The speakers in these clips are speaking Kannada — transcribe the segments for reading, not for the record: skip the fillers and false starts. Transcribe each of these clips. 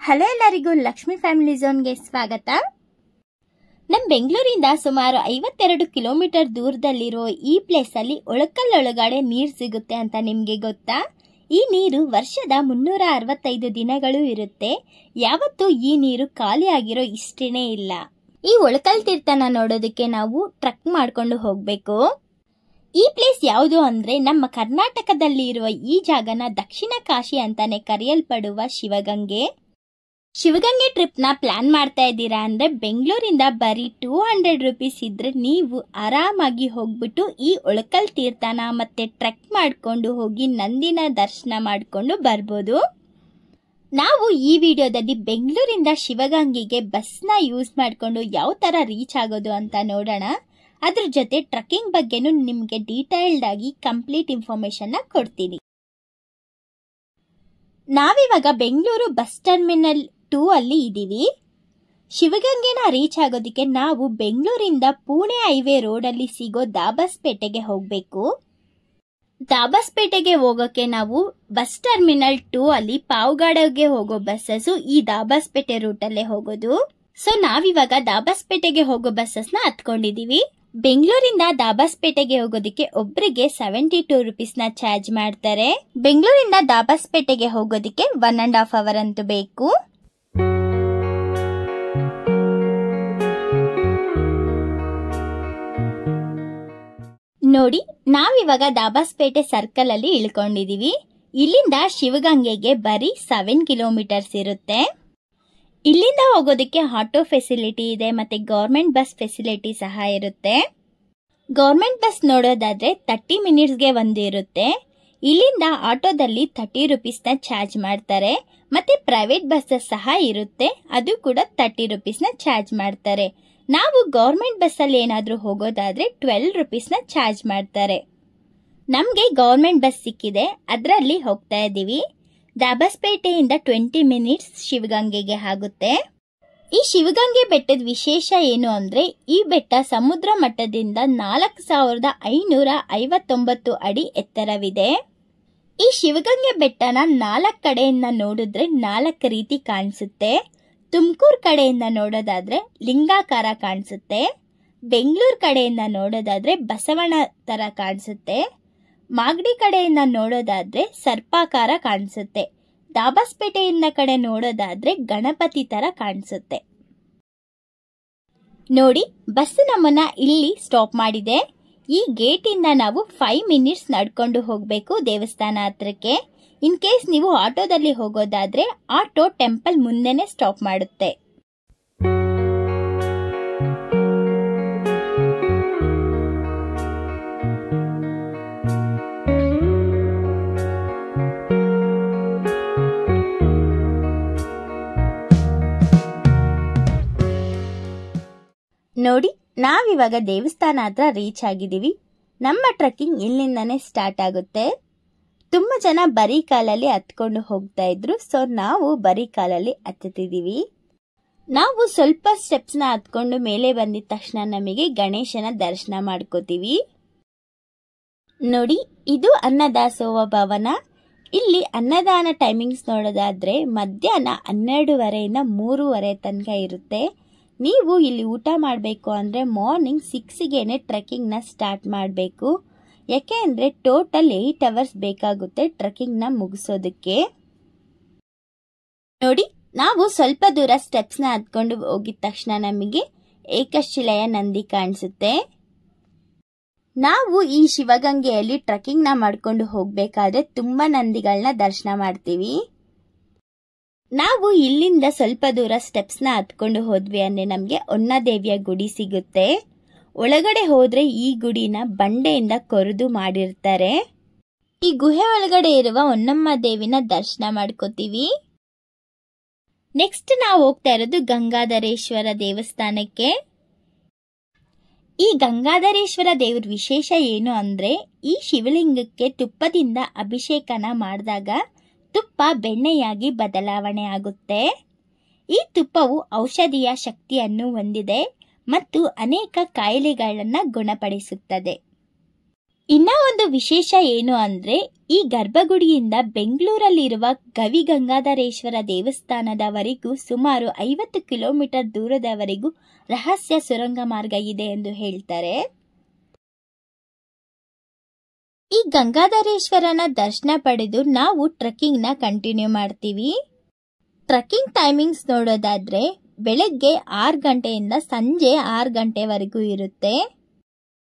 ಹಲೋ ಎಲ್ಲರಿಗೂ ಲಕ್ಷ್ಮಿ ಫ್ಯಾಮಿಲಿ ಝೋನ್ಗೆ ಸ್ವಾಗತ. ನಮ್ಮ ಬೆಂಗಳೂರಿಂದ ಸುಮಾರು 52 ಕಿಲೋಮೀಟರ್ ದೂರದಲ್ಲಿರೋ ಈ ಪ್ಲೇಸ್ ಅಲ್ಲಿ ಒಳಗಡೆ ನೀರು ಸಿಗುತ್ತೆ ಅಂತ ನಿಮ್ಗೆ ಗೊತ್ತಾ? ಈ ನೀರು ವರ್ಷದ 365 ದಿನಗಳು ಇರುತ್ತೆ. ಯಾವತ್ತೂ ಈ ನೀರು ಖಾಲಿ ಆಗಿರೋ ಇಷ್ಟೇನೇ ಇಲ್ಲ. ಈ ಒಳಕಲ್ ತೀರ್ಥನ ನೋಡೋದಕ್ಕೆ ನಾವು ಟ್ರಕ್ ಮಾಡ್ಕೊಂಡು ಹೋಗ್ಬೇಕು. ಈ ಪ್ಲೇಸ್ ಯಾವುದು ಅಂದ್ರೆ ನಮ್ಮ ಕರ್ನಾಟಕದಲ್ಲಿ ಇರುವ ಈ ಜಾಗನ ದಕ್ಷಿಣ ಕಾಶಿ ಅಂತಾನೆ ಕರೆಯಲ್ಪಡುವ ಶಿವಗಂಗೆ ಟ್ರಿಪ್ ನ ಪ್ಲಾನ್ ಮಾಡ್ತಾ ಇದ್ದೀರಾ ಅಂದ್ರೆ ಬೆಂಗಳೂರಿಂದ ಬರೀ 200 ರೂಪೀಸ್ ಇದ್ರೆ ನೀವು ಆರಾಮಾಗಿ ಹೋಗ್ಬಿಟ್ಟು ಈ ಒಳಕಲ್ ತೀರ್ಥನ ಮತ್ತೆ ಟ್ರೆಕ್ ಮಾಡ್ಕೊಂಡು ಹೋಗಿ ನಂದಿನ ದರ್ಶನ ಮಾಡ್ಕೊಂಡು ಬರ್ಬೋದು. ನಾವು ಈ ವಿಡಿಯೋದಲ್ಲಿ ಬೆಂಗಳೂರಿಂದ ಶಿವಗಂಗೆಗೆ ಬಸ್ನ ಯೂಸ್ ಮಾಡ್ಕೊಂಡು ಯಾವ ತರ ರೀಚ್ ಆಗೋದು ಅಂತ ನೋಡೋಣ. ಅದ್ರ ಜೊತೆ ಟ್ರಕ್ಕಿಂಗ್ ಬಗ್ಗೆನೂ ನಿಮ್ಗೆ ಡೀಟೇಲ್ಡ್ ಆಗಿ ಕಂಪ್ಲೀಟ್ ಇನ್ಫಾರ್ಮೇಶನ್ ಕೊಡ್ತೀನಿ. ನಾವಿವಾಗ ಬೆಂಗಳೂರು ಬಸ್ ಟರ್ಮಿನಲ್ 2 ಅಲ್ಲಿ ಇದೀವಿ. ಶಿವಗಂಗೆನ ರೀಚ್ ಆಗೋದಕ್ಕೆ ನಾವು ಬೆಂಗಳೂರಿಂದ ಪುಣೆ ಹೈವೇ ರೋಡ್ ಅಲ್ಲಿ ಸಿಗೋ ದಾಬಸ್ಪೇಟೆಗೆ ಹೋಗ್ಬೇಕು. ದಾಬಸ್ಪೇಟೆಗೆ ಹೋಗೋಕೆ ನಾವು ಬಸ್ ಟರ್ಮಿನಲ್ 2 ಅಲ್ಲಿ ಪಾವಗಡಗೆ ಹೋಗೋ ಬಸ್ಸಸ್ ಈ ದಾಬಸ್ಪೇಟೆ ರೂಟ್ ಅಲ್ಲೇ ಹೋಗೋದು. ಸೊ ನಾವಿವಾಗ ದಾಬಸ್ಪೇಟೆಗೆ ಹೋಗೋ ಬಸ್ಸಸ್ ನ ಹತ್ಕೊಂಡಿದೀವಿ. ಬೆಂಗಳೂರಿಂದ ದಾಬಸ್ಪೇಟೆಗೆ ಹೋಗೋದಕ್ಕೆ ಒಬ್ರಿಗೆ 72 ರೂಪೀಸ್ ನ ಚಾರ್ಜ್ ಮಾಡ್ತಾರೆ. ಬೆಂಗಳೂರಿಂದ ದಾಬಸ್ಪೇಟೆಗೆ ಹೋಗೋದಕ್ಕೆ 1.5 ಅವರ್ ಅಂತೂ ಬೇಕು. ನೋಡಿ, ನಾವಿವಾಗ ದಾಬಸ್ಪೇಟೆ ಸರ್ಕಲ್ ಅಲ್ಲಿ ಇಳ್ಕೊಂಡಿದೀವಿ. ಇಲ್ಲಿಂದ ಶಿವಗಂಗೆಗೆ ಬರೀ 7 ಕಿಲೋಮೀಟರ್ಸ್ ಇರುತ್ತೆ. ಇಲ್ಲಿಂದ ಹೋಗೋದಕ್ಕೆ ಆಟೋ ಫೆಸಿಲಿಟಿ ಇದೆ ಮತ್ತೆ ಗವರ್ಮೆಂಟ್ ಬಸ್ ಫೆಸಿಲಿಟಿ ಸಹ ಇರುತ್ತೆ. ಗವರ್ಮೆಂಟ್ ಬಸ್ ನೋಡೋದಾದ್ರೆ 30 ಮಿನಿಟ್ಸ್ಗೆ ಒಂದು ಇರುತ್ತೆ. ಇಲ್ಲಿಂದ ಆಟೋದಲ್ಲಿ 30 ರೂಪೀಸ್ ನ ಚಾರ್ಜ್ ಮಾಡ್ತಾರೆ. ಮತ್ತೆ ಪ್ರೈವೇಟ್ ಬಸ್ಸಸ್ ಸಹ ಇರುತ್ತೆ, ಅದು ಕೂಡ 30 ರೂಪೀಸ್ ನ ಚಾರ್ಜ್ ಮಾಡ್ತಾರೆ. ನಾವು ಗವರ್ಮೆಂಟ್ ಬಸ್ ಅಲ್ಲಿ ಏನಾದ್ರೂ ಹೋಗೋದಾದ್ರೆ 12 ರೂಪೀಸ್ ನ ಚಾರ್ಜ್ ಮಾಡ್ತಾರೆ. ನಮ್ಗೆ ಗವರ್ಮೆಂಟ್ ಬಸ್ ಸಿಕ್ಕಿದೆ, ಅದರಲ್ಲಿ ಹೋಗ್ತಾ ಇದೀವಿ. ದಾಬಸ್ಪೇಟೆಯಿಂದ 20 ಮಿನಿಟ್ಸ್ ಶಿವಗಂಗೆಗೆ ಆಗುತ್ತೆ. ಈ ಶಿವಗಂಗೆ ಬೆಟ್ಟದ ವಿಶೇಷ ಏನು ಅಂದ್ರೆ ಈ ಬೆಟ್ಟ ಸಮುದ್ರ ಮಟ್ಟದಿಂದ 4559 ಅಡಿ ಎತ್ತರವಿದೆ. ಈ ಶಿವಗಂಗೆ ಬೆಟ್ಟನ 4 ಕಡೆಯಿಂದ ನೋಡಿದ್ರೆ 4 ರೀತಿ ಕಾಣಿಸುತ್ತೆ. ತುಮಕೂರು ಕಡೆಯಿಂದ ನೋಡೋದಾದ್ರೆ ಲಿಂಗಾಕಾರ ಕಾಣಿಸುತ್ತೆ. ಬೆಂಗಳೂರು ಕಡೆಯಿಂದ ನೋಡೋದಾದ್ರೆ ಬಸವಣ್ಣ ತರ ಕಾಣಿಸುತ್ತೆ. ಮಾಗಡಿ ಕಡೆಯಿಂದ ನೋಡೋದಾದ್ರೆ ಸರ್ಪಾಕಾರ ಕಾಣಿಸುತ್ತೆ. ದಾಬಸ್ಪೇಟೆಯಿಂದ ಕಡೆ ನೋಡೋದಾದ್ರೆ ಗಣಪತಿ ತರ ಕಾಣಿಸುತ್ತೆ. ನೋಡಿ, ಬಸ್ ನಮ್ಮನ್ನ ಇಲ್ಲಿ ಸ್ಟಾಪ್ ಮಾಡಿದೆ. ಈ ಗೇಟ್ ಇಂದ ನಾವು 5 ಮಿನಿಟ್ಸ್ ನಡ್ಕೊಂಡು ಹೋಗ್ಬೇಕು ದೇವಸ್ಥಾನ ಹತ್ರಕ್ಕೆ. ಇನ್ ಕೇಸ್ ನೀವು ಆಟೋದಲ್ಲಿ ಹೋಗೋದಾದ್ರೆ ಆಟೋ ಟೆಂಪಲ್ ಮುಂದೆನೆ ಸ್ಟಾಪ್ ಮಾಡುತ್ತೆ. ನೋಡಿ, ನಾವಿವಾಗ ದೇವಸ್ಥಾನ ಹತ್ರ ರೀಚ್ ಆಗಿದೀವಿ. ನಮ್ಮ ಟ್ರೆಕ್ಕಿಂಗ್ ಇಲ್ಲಿಂದಾನೇ ಸ್ಟಾರ್ಟ್ ಆಗುತ್ತೆ. ತುಂಬಾ ಜನ ಬರೀ ಕಾಲಲ್ಲಿ ಹತ್ಕೊಂಡು ಹೋಗ್ತಾ ಇದ್ರು, ಸೊ ನಾವು ಬರೀ ಕಾಲಲ್ಲಿ ಹತ್ತುತ್ತಿದೀವಿ. ನಾವು ಸ್ವಲ್ಪ ಸ್ಟೆಪ್ಸ್ ನ ಹತ್ಕೊಂಡು ಮೇಲೆ ಬಂದಿದ ತಕ್ಷಣ ನಮಗೆ ಗಣೇಶನ ದರ್ಶನ ಮಾಡ್ಕೋತೀವಿ. ನೋಡಿ, ಇದು ಅನ್ನದಾಸೋಹ ಭವನ. ಇಲ್ಲಿ ಅನ್ನದಾನ ಟೈಮಿಂಗ್ಸ್ ನೋಡೋದಾದ್ರೆ ಮಧ್ಯಾಹ್ನ 12:30 3:30 ತನಕ ಇರುತ್ತೆ. ನೀವು ಇಲ್ಲಿ ಊಟ ಮಾಡಬೇಕು ಅಂದ್ರೆ ಮಾರ್ನಿಂಗ್ 6ಗೆನೆ ಟ್ರೆಕ್ಕಿಂಗ್ ನ ಸ್ಟಾರ್ಟ್ ಮಾಡಬೇಕು. ಯಾಕೆ ಅಂದ್ರೆ ಟೋಟಲ್ 8 ಅವರ್ಸ್ ಬೇಕಾಗುತ್ತೆ ಟ್ರೆಕ್ಕಿಂಗ್ ನ ಮುಗಿಸೋದಕ್ಕೆ. ನೋಡಿ, ನಾವು ಸ್ವಲ್ಪ ದೂರ ಸ್ಟೆಪ್ಸ್ ನ ಹತ್ಕೊಂಡು ಹೋಗಿದ ತಕ್ಷಣ ನಮಗೆ ಏಕಶಿಲೆಯ ನಂದಿ ಕಾಣಿಸುತ್ತೆ. ನಾವು ಈ ಶಿವಗಂಗೆಯಲ್ಲಿ ಟ್ರೆಕ್ಕಿಂಗ್ ನ ಮಾಡ್ಕೊಂಡು ಹೋಗ್ಬೇಕಾದ್ರೆ ತುಂಬಾ ನಂದಿಗಳನ್ನ ದರ್ಶನ ಮಾಡ್ತೀವಿ. ನಾವು ಇಲ್ಲಿಂದ ಸ್ವಲ್ಪ ದೂರ ಸ್ಟೆಪ್ಸ್ ನ ಹತ್ಕೊಂಡು ಹೋದ್ವಿ ಅಂದ್ರೆ ನಮ್ಗೆ ಹೊನ್ನದೇವಿಯ ಗುಡಿ ಸಿಗುತ್ತೆ. ಒಳಗಡೆ ಹೋದ್ರೆ ಈ ಗುಡಿನ ಬಂಡೆಯಿಂದ ಕೊರೆದು ಮಾಡಿರ್ತಾರೆ. ಈ ಗುಹೆ ಒಳಗಡೆ ಇರುವ ಹೊನ್ನಮ್ಮ ದೇವಿನ ದರ್ಶನ ಮಾಡ್ಕೋತೀವಿ. ನೆಕ್ಸ್ಟ್ ನಾವು ಹೋಗ್ತಾ ಇರೋದು ಗಂಗಾಧರೇಶ್ವರ ದೇವಸ್ಥಾನಕ್ಕೆ. ಈ ಗಂಗಾಧರೇಶ್ವರ ದೇವ್ರ ವಿಶೇಷ ಏನು ಅಂದ್ರೆ ಈ ಶಿವಲಿಂಗಕ್ಕೆ ತುಪ್ಪದಿಂದ ಅಭಿಷೇಕನ ಮಾಡಿದಾಗ ತುಪ್ಪ ಬೆಣ್ಣೆಯಾಗಿ ಬದಲಾವಣೆ ಆಗುತ್ತೆ. ಈ ತುಪ್ಪವು ಔಷಧಿಯ ಶಕ್ತಿಯನ್ನು ಹೊಂದಿದೆ ಮತ್ತು ಅನೇಕ ಕಾಯಿಲೆಗಳನ್ನ ಗುಣಪಡಿಸುತ್ತದೆ. ಇನ್ನ ಒಂದು ವಿಶೇಷ ಏನು ಅಂದ್ರೆ ಈ ಗರ್ಭಗುಡಿಯಿಂದ ಬೆಂಗಳೂರಲ್ಲಿರುವ ಗವಿ ಗಂಗಾಧರೇಶ್ವರ ದೇವಸ್ಥಾನದವರೆಗೂ ಸುಮಾರು 50 ಕಿಲೋಮೀಟರ್ ದೂರದವರೆಗೂ ರಹಸ್ಯ ಸುರಂಗ ಮಾರ್ಗ ಇದೆ ಎಂದು ಹೇಳ್ತಾರೆ. ಈ ಗಂಗಾಧರೇಶ್ವರನ ದರ್ಶನ ಪಡೆದು ನಾವು ಟ್ರೆಕ್ಕಿಂಗ್ ನ ಕಂಟಿನ್ಯೂ ಮಾಡ್ತೀವಿ. ಟ್ರೆಕ್ಕಿಂಗ್ ಟೈಮಿಂಗ್ಸ್ ನೋಡೋದಾದ್ರೆ ಬೆಳಗ್ಗೆ 6 ಗಂಟೆಯಿಂದ ಸಂಜೆ 6 ಗಂಟೆವರೆಗೂ ಇರುತ್ತೆ.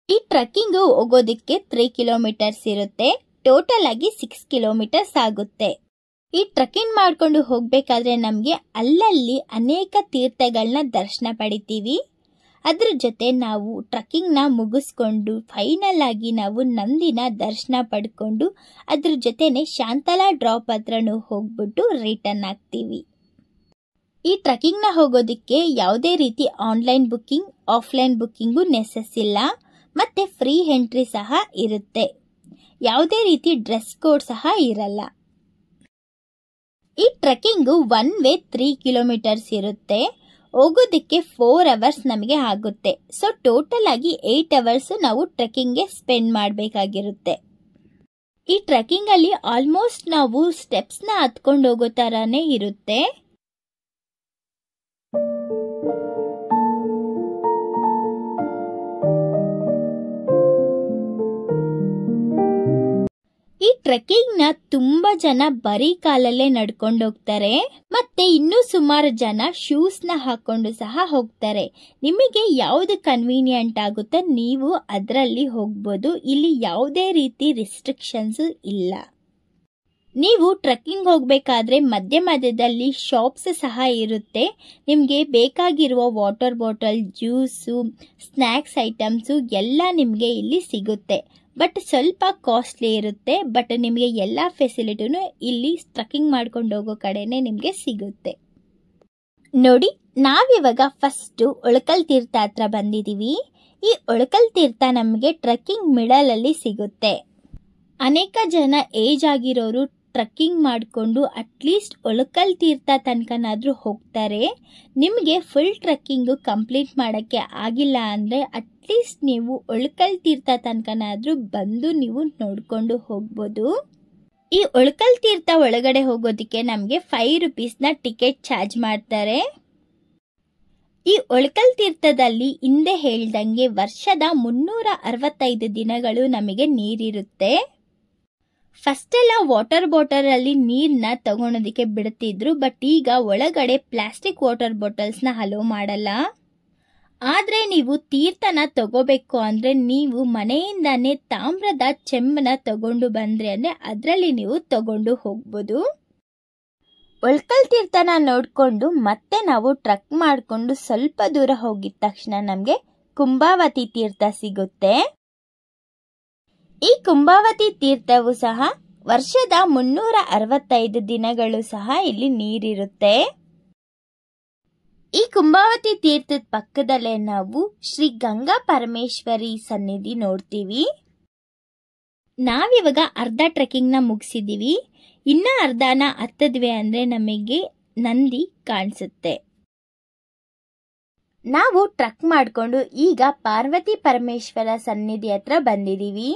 ಈ ಟ್ರೆಕ್ಕಿಂಗ್ ಹೋಗೋದಕ್ಕೆ 3 ಕಿಲೋಮೀಟರ್ಸ್ ಇರುತ್ತೆ. ಟೋಟಲ್ ಆಗಿ 6 ಕಿಲೋಮೀಟರ್ಸ್ ಆಗುತ್ತೆ. ಈ ಟ್ರೆಕ್ಕಿಂಗ್ ಮಾಡ್ಕೊಂಡು ಹೋಗ್ಬೇಕಾದ್ರೆ ನಮ್ಗೆ ಅಲ್ಲಲ್ಲಿ ಅನೇಕ ತೀರ್ಥಗಳನ್ನ ದರ್ಶನ ಪಡಿತೀವಿ. ಅದ್ರ ಜೊತೆ ನಾವು ಟ್ರೆಕ್ಕಿಂಗ್ ನ ಮುಗಿಸ್ಕೊಂಡು ಫೈನಲ್ ಆಗಿ ನಾವು ನಂದಿನ ದರ್ಶನ ಪಡ್ಕೊಂಡು ಅದ್ರ ಜೊತೆನೆ ಶಾಂತಲಾ ಡ್ರಾಪ್ ಹತ್ರನೂ ಹೋಗ್ಬಿಟ್ಟು ರಿಟರ್ನ್ ಆಗ್ತೀವಿ. ಈ ಟ್ರೆಕ್ಕಿಂಗ್ ನ ಹೋಗೋದಕ್ಕೆ ಯಾವುದೇ ರೀತಿ ಆನ್ಲೈನ್ ಬುಕ್ಕಿಂಗ್, ಆಫ್ಲೈನ್ ಬುಕ್ಕಿಂಗು ನೆಸೆಸ್ ಇಲ್ಲ. ಮತ್ತೆ ಫ್ರೀ ಎಂಟ್ರಿ ಸಹ ಇರುತ್ತೆ. ಯಾವುದೇ ರೀತಿ ಡ್ರೆಸ್ ಕೋಡ್ ಸಹ ಇರಲ್ಲ. ಈ ಟ್ರೆಕ್ಕಿಂಗ್ ಒನ್ ವೇ 3 ಕಿಲೋಮೀಟರ್ಸ್ ಇರುತ್ತೆ. ಹೋಗೋದಕ್ಕೆ 4 ಅವರ್ಸ್ ನಮಗೆ ಆಗುತ್ತೆ. ಸೊ ಟೋಟಲ್ ಆಗಿ 8 ಅವರ್ಸ್ ನಾವು ಟ್ರೆಕ್ಕಿಂಗ್ಗೆ ಸ್ಪೆಂಡ್ ಮಾಡಬೇಕಾಗಿರುತ್ತೆ. ಈ ಟ್ರೆಕ್ಕಿಂಗ್ ಅಲ್ಲಿ ಆಲ್ಮೋಸ್ಟ್ ನಾವು ಸ್ಟೆಪ್ಸ್ ನ ಹತ್ಕೊಂಡು ಹೋಗೋ ತರಾನೇ ಇರುತ್ತೆ. ಈ ಟ್ರೆಕ್ಕಿಂಗ್ ನ ತುಂಬಾ ಜನ ಬರೀ ಕಾಲಲ್ಲೇ ನಡ್ಕೊಂಡು ಹೋಗ್ತಾರೆ. ಮತ್ತೆ ಇನ್ನೂ ಸುಮಾರು ಜನ ಶೂಸ್ ನ ಹಾಕೊಂಡು ಸಹ ಹೋಗ್ತಾರೆ. ನಿಮಗೆ ಯಾವ್ದು ಕನ್ವೀನಿಯಂಟ್ ಆಗುತ್ತೋ ನೀವು ಅದರಲ್ಲಿ ಹೋಗ್ಬೋದು. ಇಲ್ಲಿ ಯಾವುದೇ ರೀತಿ ರಿಸ್ಟ್ರಿಕ್ಷನ್ಸ್ ಇಲ್ಲ. ನೀವು ಟ್ರೆಕ್ಕಿಂಗ್ ಹೋಗ್ಬೇಕಾದ್ರೆ ಮಧ್ಯ ಮಧ್ಯದಲ್ಲಿ ಶಾಪ್ಸ್ ಸಹ ಇರುತ್ತೆ. ನಿಮ್ಗೆ ಬೇಕಾಗಿರುವ water bottle, juice, snacks items ಎಲ್ಲ ನಿಮ್ಗೆ ಇಲ್ಲಿ ಸಿಗುತ್ತೆ. ಬಟ್ ಸ್ವಲ್ಪ ಕಾಸ್ಟ್ಲಿ ಇರುತ್ತೆ. ಬಟ್ ನಿಮಗೆ ಎಲ್ಲ ಫೆಸಿಲಿಟಿನೂ ಇಲ್ಲಿ ಟ್ರೆಕ್ಕಿಂಗ್ ಮಾಡ್ಕೊಂಡು ಹೋಗೋ ಕಡೆನೆ ನಿಮಗೆ ಸಿಗುತ್ತೆ. ನೋಡಿ, ನಾವಿವಾಗ ಫಸ್ಟ್ ಉಳಕಲ್ ತೀರ್ಥ ಹತ್ರ ಬಂದಿದೀವಿ. ಈ ಉಳಕಲ್ ತೀರ್ಥ ನಮಗೆ ಟ್ರೆಕ್ಕಿಂಗ್ ಮಿಡಲ್ ಅಲ್ಲಿ ಸಿಗುತ್ತೆ. ಅನೇಕ ಜನ ಏಜ್ ಆಗಿರೋರು ಟ್ರೆಕ್ಕಿಂಗ್ ಮಾಡಿಕೊಂಡು ಅಟ್ಲೀಸ್ಟ್ ಉಳಕಲ್ ತೀರ್ಥ ತನಕನಾದ್ರೂ ಹೋಗ್ತಾರೆ. ನಿಮಗೆ ಫುಲ್ ಟ್ರೆಕ್ಕಿಂಗ್ ಕಂಪ್ಲೀಟ್ ಮಾಡಕ್ಕೆ ಆಗಿಲ್ಲ ಅಂದ್ರೆ ಅಟ್ಲೀಸ್ಟ್ ನೀವು ಉಳಕಲ್ ತೀರ್ಥ ತನಕನಾದ್ರೂ ಬಂದು ನೀವು ನೋಡ್ಕೊಂಡು ಹೋಗ್ಬೋದು. ಈ ಉಳಕಲ್ ತೀರ್ಥ ಒಳಗಡೆ ಹೋಗೋದಕ್ಕೆ ನಮಗೆ 5 ರೂಪೀಸ್ನ ಟಿಕೆಟ್ ಚಾರ್ಜ್ ಮಾಡ್ತಾರೆ. ಈ ಉಳಕಲ್ ತೀರ್ಥದಲ್ಲಿ ಹಿಂದೆ ಹೇಳ್ದಂಗೆ ವರ್ಷದ 365 ದಿನಗಳು ನಮಗೆ ನೀರಿರುತ್ತೆ. ಫಸ್ಟ್ ಎಲ್ಲ ವಾಟರ್ ಬಾಟಲ್ ಅಲ್ಲಿ ನೀರ್ನ ತಗೊಳೋದಕ್ಕೆ ಬಿಡ್ತಿದ್ರು. ಬಟ್ ಈಗ ಒಳಗಡೆ ಪ್ಲಾಸ್ಟಿಕ್ ವಾಟರ್ ಬಾಟಲ್ಸ್ ನ ಅಲೋ ಮಾಡಲ್ಲ. ಆದ್ರೆ ನೀವು ತೀರ್ಥನ ತಗೋಬೇಕು ಅಂದ್ರೆ ನೀವು ಮನೆಯಿಂದಾನೇ ತಾಮ್ರದ ಚೆಂಬನ ತಗೊಂಡು ಬಂದ್ರೆ ಅಂದ್ರೆ ಅದರಲ್ಲಿ ನೀವು ತಗೊಂಡು ಹೋಗ್ಬೋದು. ಉಳಕಲ್ ತೀರ್ಥನ ನೋಡ್ಕೊಂಡು ಮತ್ತೆ ನಾವು ಟ್ರೆಕ್ ಮಾಡ್ಕೊಂಡು ಸ್ವಲ್ಪ ದೂರ ಹೋಗಿದ ತಕ್ಷಣ ನಮ್ಗೆ ಕುಂಭಾವತಿ ತೀರ್ಥ ಸಿಗುತ್ತೆ. ಈ ಕುಂಭಾವತಿ ತೀರ್ಥವು ಸಹ ವರ್ಷದ 365 ದಿನಗಳು ಸಹ ಇಲ್ಲಿ ನೀರಿರುತ್ತೆ. ಈ ಕುಂಭಾವತಿ ತೀರ್ಥದ ಪಕ್ಕದಲ್ಲೇ ನಾವು ಶ್ರೀ ಗಂಗಾ ಪರಮೇಶ್ವರಿ ಸನ್ನಿಧಿ ನೋಡ್ತೀವಿ. ನಾವಿವಾಗ ಅರ್ಧ ಟ್ರೆಕ್ಕಿಂಗ್ ನ ಮುಗಿಸಿದೀವಿ. ಇನ್ನ ಅರ್ಧನ ಹತ್ತದ್ವಿ ಅಂದ್ರೆ ನಮಗೆ ನಂದಿ ಕಾಣಿಸುತ್ತೆ. ನಾವು ಟ್ರೆಕ್ ಮಾಡ್ಕೊಂಡು ಈಗ ಪಾರ್ವತಿ ಪರಮೇಶ್ವರ ಸನ್ನಿಧಿ ಹತ್ರ ಬಂದಿದೀವಿ.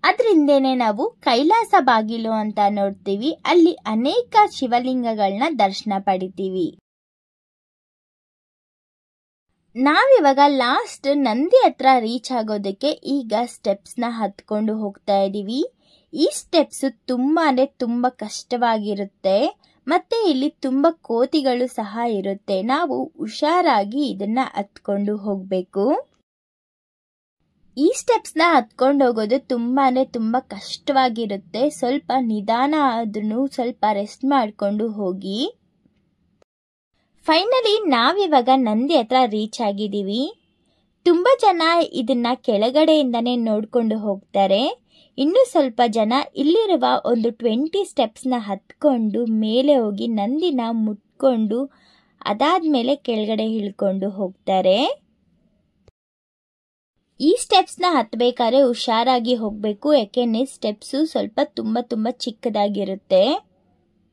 ಅದ್ರಿಂದೇನೆ ನಾವು ಕೈಲಾಸ ಬಾಗಿಲು ಅಂತ ನೋಡ್ತೀವಿ. ಅಲ್ಲಿ ಅನೇಕ ಶಿವಲಿಂಗಗಳನ್ನ ದರ್ಶನ ಪಡಿತೀವಿ. ನಾವಿವಾಗ ಲಾಸ್ಟ್ ನಂದಿ ಹತ್ರ ರೀಚ್ ಆಗೋದಕ್ಕೆ ಈಗ ಸ್ಟೆಪ್ಸ್ ನ ಹತ್ಕೊಂಡು ಹೋಗ್ತಾ ಇದೀವಿ. ಈ ಸ್ಟೆಪ್ಸ್ ತುಂಬಾ ಕಷ್ಟವಾಗಿರುತ್ತೆ. ಮತ್ತೆ ಇಲ್ಲಿ ತುಂಬಾ ಕೋತಿಗಳು ಸಹ ಇರುತ್ತೆ. ನಾವು ಹುಷಾರಾಗಿ ಇದನ್ನ ಹತ್ಕೊಂಡು ಹೋಗ್ಬೇಕು. ಈ ಸ್ಟೆಪ್ಸ್ ನ ಹತ್ಕೊಂಡು ಹೋಗೋದು ತುಂಬಾ ಕಷ್ಟವಾಗಿರುತ್ತೆ. ಸ್ವಲ್ಪ ನಿಧಾನ ಆದ್ರೂ ಸ್ವಲ್ಪ ರೆಸ್ಟ್ ಮಾಡ್ಕೊಂಡು ಹೋಗಿ. ಫೈನಲಿ ನಾವಿವಾಗ ನಂದಿ ಹತ್ರ ರೀಚ್ ಆಗಿದೀವಿ. ತುಂಬಾ ಜನ ಇದನ್ನ ಕೆಳಗಡೆಯಿಂದಾನೇ ನೋಡ್ಕೊಂಡು ಹೋಗ್ತಾರೆ. ಇನ್ನು ಸ್ವಲ್ಪ ಜನ ಇಲ್ಲಿರುವ ಒಂದು 20 ಸ್ಟೆಪ್ಸ್ ನ ಹತ್ಕೊಂಡು ಮೇಲೆ ಹೋಗಿ ನಂದಿನ ಮುಟ್ಕೊಂಡು ಅದಾದ್ಮೇಲೆ ಕೆಳಗಡೆ ಇಳ್ಕೊಂಡು ಹೋಗ್ತಾರೆ. ಈ ಸ್ಟೆಪ್ಸ್ ನ ಹತ್ಬೇಕಾದ್ರೆ ಹುಷಾರಾಗಿ ಹೋಗ್ಬೇಕು. ಯಾಕೆಂದ್ರೆ ಸ್ಟೆಪ್ಸ್ ಸ್ವಲ್ಪ ತುಂಬಾ ಚಿಕ್ಕದಾಗಿರುತ್ತೆ.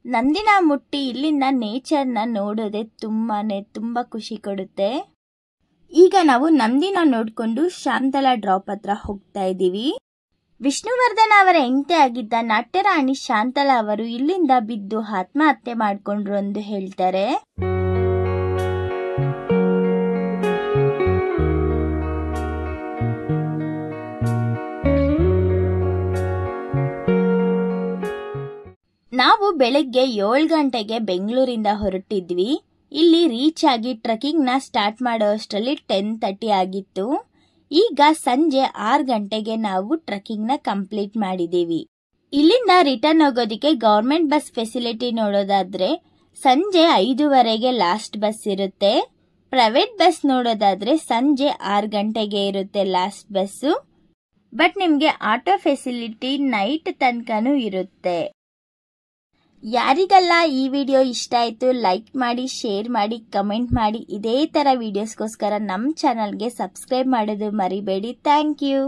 ನಂದಿನ ಮುಟ್ಟಿ ಇಲ್ಲಿಂದ ನೇಚರ್ನ ನೋಡೋದೇ ತುಂಬಾ ಖುಷಿ ಕೊಡುತ್ತೆ. ಈಗ ನಾವು ನಂದಿನ ನೋಡ್ಕೊಂಡು ಶಾಂತಲಾ ಡ್ರಾಪ್ ಹತ್ರ ಹೋಗ್ತಾ ಇದೀವಿ. ವಿಷ್ಣುವರ್ಧನ್ ಅವರ ಹೆಂಡತಿ ಆಗಿದ್ದ ನಾಟ್ಯರಾಣಿ ಶಾಂತಲಾ ಅವರು ಇಲ್ಲಿಂದ ಬಿದ್ದು ಆತ್ಮಹತ್ಯೆ ಮಾಡಿಕೊಂಡ್ರು ಎಂದು ಹೇಳ್ತಾರೆ. ನಾವು ಬೆಳಗ್ಗೆ 7 ಗಂಟೆಗೆ ಬೆಂಗಳೂರಿಂದ ಹೊರಟಿದ್ವಿ. ಇಲ್ಲಿ ರೀಚ್ ಆಗಿ ಟ್ರೆಕ್ಕಿಂಗ್ ನ ಸ್ಟಾರ್ಟ್ ಮಾಡೋಷ್ಟರಲ್ಲಿ 10:30 ಆಗಿತ್ತು. ಈಗ ಸಂಜೆ 6 ಗಂಟೆಗೆ ನಾವು ಟ್ರೆಕ್ಕಿಂಗ್ ನ ಕಂಪ್ಲೀಟ್ ಮಾಡಿದೀವಿ. ಇಲ್ಲಿಂದ ರಿಟರ್ನ್ ಹೋಗೋದಿಕ್ಕೆ ಗವರ್ಮೆಂಟ್ ಬಸ್ ಫೆಸಿಲಿಟಿ ನೋಡೋದಾದ್ರೆ ಸಂಜೆ 5:15ಗೆ ಲಾಸ್ಟ್ ಬಸ್ ಇರುತ್ತೆ. ಪ್ರೈವೇಟ್ ಬಸ್ ನೋಡೋದಾದ್ರೆ ಸಂಜೆ 6 ಗಂಟೆಗೆ ಇರುತ್ತೆ ಲಾಸ್ಟ್ ಬಸ್ಸು. ಬಟ್ ನಿಮ್ಗೆ ಆಟೋ ಫೆಸಿಲಿಟಿ ನೈಟ್ ತನಕನೂ ಇರುತ್ತೆ. ಯಾರಿಗೆಲ್ಲ ಈ ವಿಡಿಯೋ ಇಷ್ಟ ಆಯ್ತು ಲೈಕ್ ಮಾಡಿ, ಶೇರ್ ಮಾಡಿ, ಕಮೆಂಟ್ ಮಾಡಿ. ಇದೇ ತರ ವಿಡಿಯೋಸ್ಗೋಸ್ಕರ ನಮ್ಮ ಚಾನಲ್ಗೆ ಸಬ್ಸ್ಕ್ರೈಬ್ ಮಾಡೋದು ಮರಿಬೇಡಿ. Thank you.